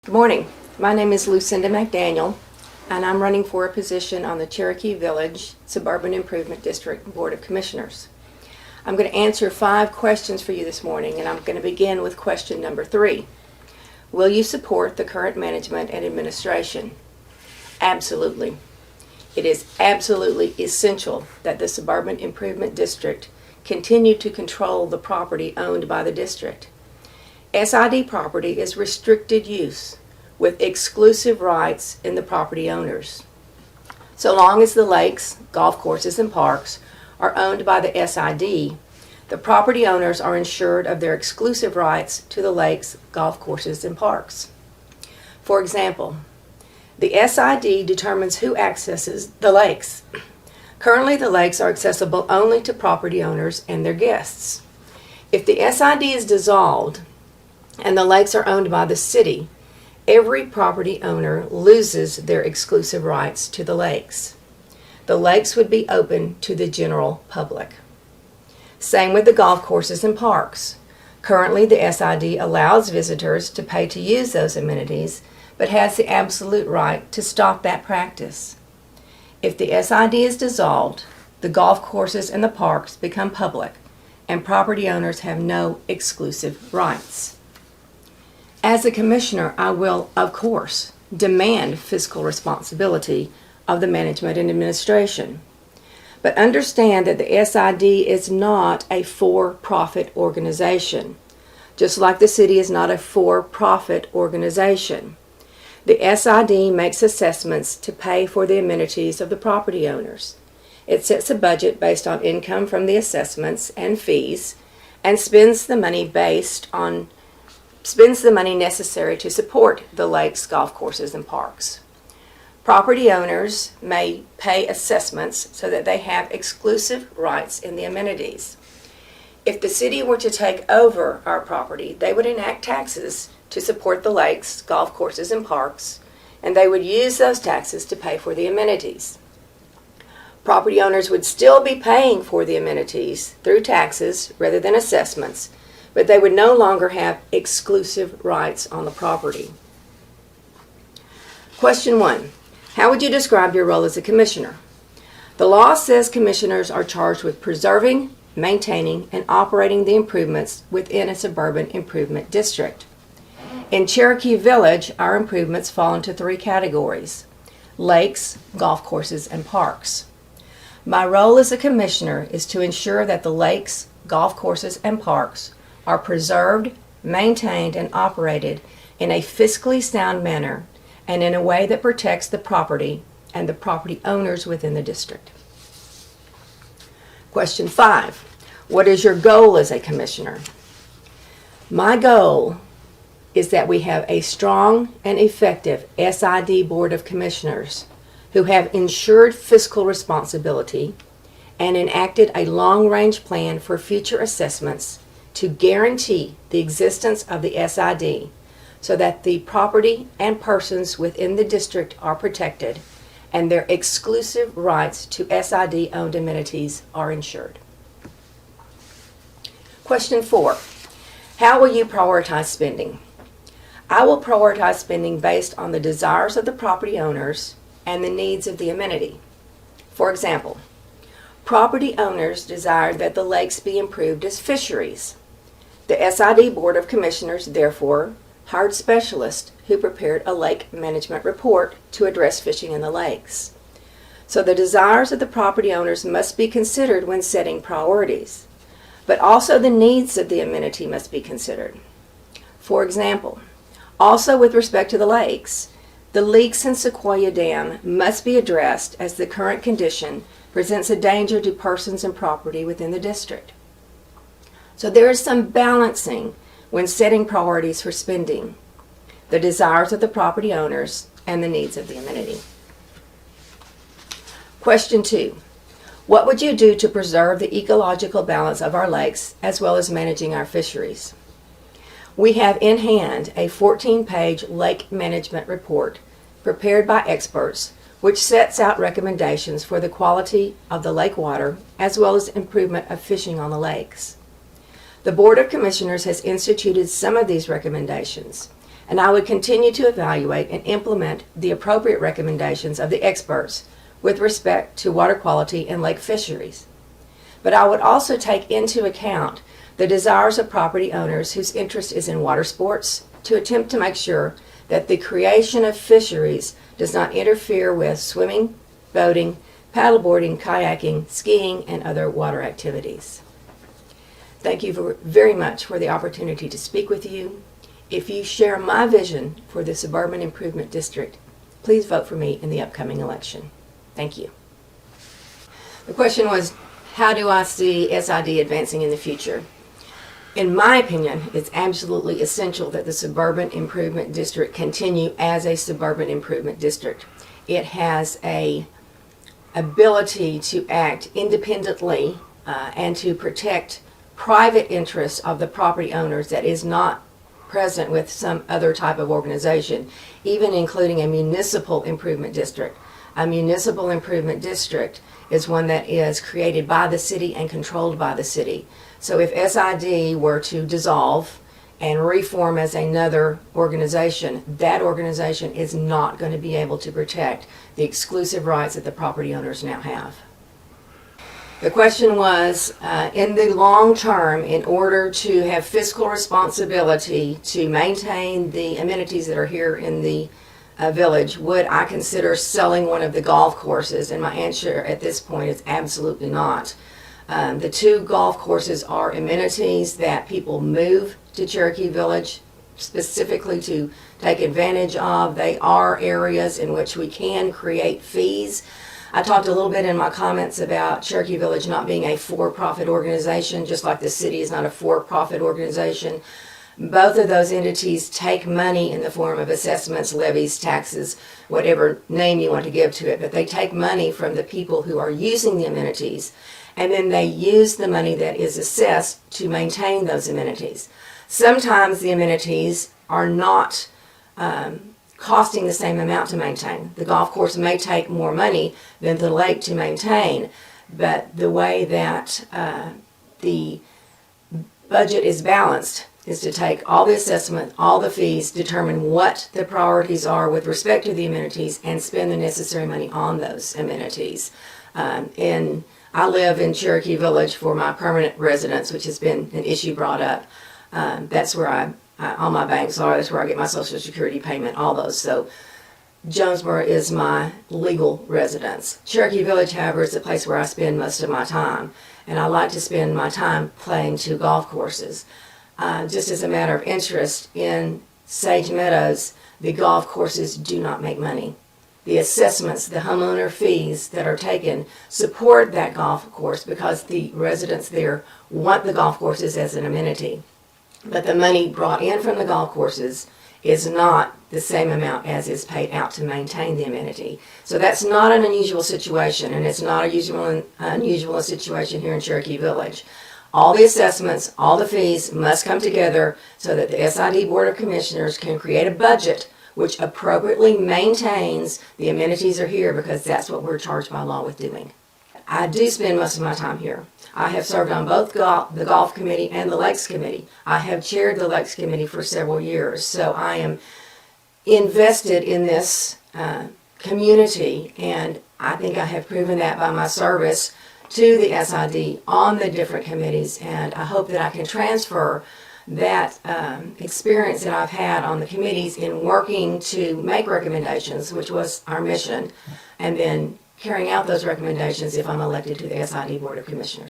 Good morning. My name is Lucinda McDaniels, and I'm running for a position on the Cherokee Village Suburban Improvement District Board of Commissioners. I'm going to answer 5 questions for you this morning, and I'm going to begin with question number 3. Will you support the current management and administration? Absolutely. It is absolutely essential that the Suburban Improvement District continue to control the property owned by the district. SID property is restricted use with exclusive rights in the property owners. So long as the lakes, golf courses, and parks are owned by the SID, the property owners are ensured of their exclusive rights to the lakes, golf courses, and parks. For example, the SID determines who accesses the lakes. Currently, the lakes are accessible only to property owners and their guests. If the SID is dissolved, and the lakes are owned by the city, every property owner loses their exclusive rights to the lakes. The lakes would be open to the general public. Same with the golf courses and parks. Currently, the SID allows visitors to pay to use those amenities, but has the absolute right to stop that practice. If the SID is dissolved, the golf courses and the parks become public, and property owners have no exclusive rights. As a commissioner, I will, of course, demand fiscal responsibility of the management and administration. But understand that the SID is not a for-profit organization, just like the city is not a for-profit organization. The SID makes assessments to pay for the amenities of the property owners. It sets a budget based on income from the assessments and fees and spends the money necessary to support the lakes, golf courses, and parks. Property owners may pay assessments so that they have exclusive rights in the amenities. If the city were to take over our property, they would enact taxes to support the lakes, golf courses, and parks, and they would use those taxes to pay for the amenities. Property owners would still be paying for the amenities through taxes rather than assessments, but they would no longer have exclusive rights on the property. Question 1. How would you describe your role as a commissioner? The law says commissioners are charged with preserving, maintaining, and operating the improvements within a suburban improvement district. In Cherokee Village, our improvements fall into 3 categories: lakes, golf courses, and parks. My role as a commissioner is to ensure that the lakes, golf courses, and parks are preserved, maintained, and operated in a fiscally sound manner and in a way that protects the property and the property owners within the district. Question 5. What is your goal as a commissioner? My goal is that we have a strong and effective SID Board of Commissioners who have ensured fiscal responsibility and enacted a long-range plan for future assessments to guarantee the existence of the SID so that the property and persons within the district are protected and their exclusive rights to SID-owned amenities are ensured. Question 4. How will you prioritize spending? I will prioritize spending based on the desires of the property owners and the needs of the amenity. For example, property owners desired that the lakes be improved as fisheries. The SID Board of Commissioners, therefore, hired specialists who prepared a lake management report to address fishing in the lakes. So the desires of the property owners must be considered when setting priorities, but also the needs of the amenity must be considered. For example, also with respect to the lakes, the leaks in Sequoia Dam must be addressed as the current condition presents a danger to persons and property within the district. So there is some balancing when setting priorities for spending, the desires of the property owners and the needs of the amenity. Question 2. What would you do to preserve the ecological balance of our lakes as well as managing our fisheries? We have in hand a 14-page lake management report prepared by experts which sets out recommendations for the quality of the lake water as well as improvement of fishing on the lakes. The Board of Commissioners has instituted some of these recommendations, and I would continue to evaluate and implement the appropriate recommendations of the experts with respect to water quality and lake fisheries. But I would also take into account the desires of property owners whose interest is in water sports to attempt to make sure that the creation of fisheries does not interfere with swimming, boating, paddleboarding, kayaking, skiing, and other water activities. Thank you very much for the opportunity to speak with you. If you share my vision for the Suburban Improvement District, please vote for me in the upcoming election. Thank you. The question was, how do I see SID advancing in the future? In my opinion, it's absolutely essential that the Suburban Improvement District continue as a Suburban Improvement District. It has an ability to act independently and to protect private interests of the property owners that is not present with some other type of organization, even including a municipal improvement district. A municipal improvement district is one that is created by the city and controlled by the city. So if SID were to dissolve and reform as another organization, that organization is not going to be able to protect the exclusive rights that the property owners now have. The question was, in the long term, in order to have fiscal responsibility to maintain the amenities that are here in the village, would I consider selling one of the golf courses? And my answer at this point is absolutely not. The two golf courses are amenities that people move to Cherokee Village specifically to take advantage of. They are areas in which we can create fees. I talked a little bit in my comments about Cherokee Village not being a for-profit organization, just like the city is not a for-profit organization. Both of those entities take money in the form of assessments, levies, taxes, whatever name you want to give to it, but they take money from the people who are using the amenities, and then they use the money that is assessed to maintain those amenities. Sometimes the amenities are not costing the same amount to maintain. The golf course may take more money than the lake to maintain, but the way that the budget is balanced is to take all the assessment, all the fees, determine what the priorities are with respect to the amenities, and spend the necessary money on those amenities. And I live in Cherokee Village for my permanent residence, which has been an issue brought up. That's where all my banks are. That's where I get my Social Security payment, all those. So Jonesboro is my legal residence. Cherokee Village, however, is the place where I spend most of my time. And I like to spend my time playing two golf courses. Just as a matter of interest, in Sage Meadows, the golf courses do not make money. The assessments, the homeowner fees that are taken support that golf course because the residents there want the golf courses as an amenity. But the money brought in from the golf courses is not the same amount as is paid out to maintain the amenity. So that's not an unusual situation, and it's not a unusual situation here in Cherokee Village. All the assessments, all the fees must come together so that the SID Board of Commissioners can create a budget which appropriately maintains the amenities are here, because that's what we're charged by law with doing. I do spend most of my time here. I have served on both the Golf Committee and the Lakes Committee. I have chaired the Lakes Committee for several years, so I am invested in this community, and I think I have proven that by my service to the SID on the different committees, and I hope that I can transfer that experience that I've had on the committees in working to make recommendations, which was our mission, and then carrying out those recommendations if I'm elected to the SID Board of Commissioners.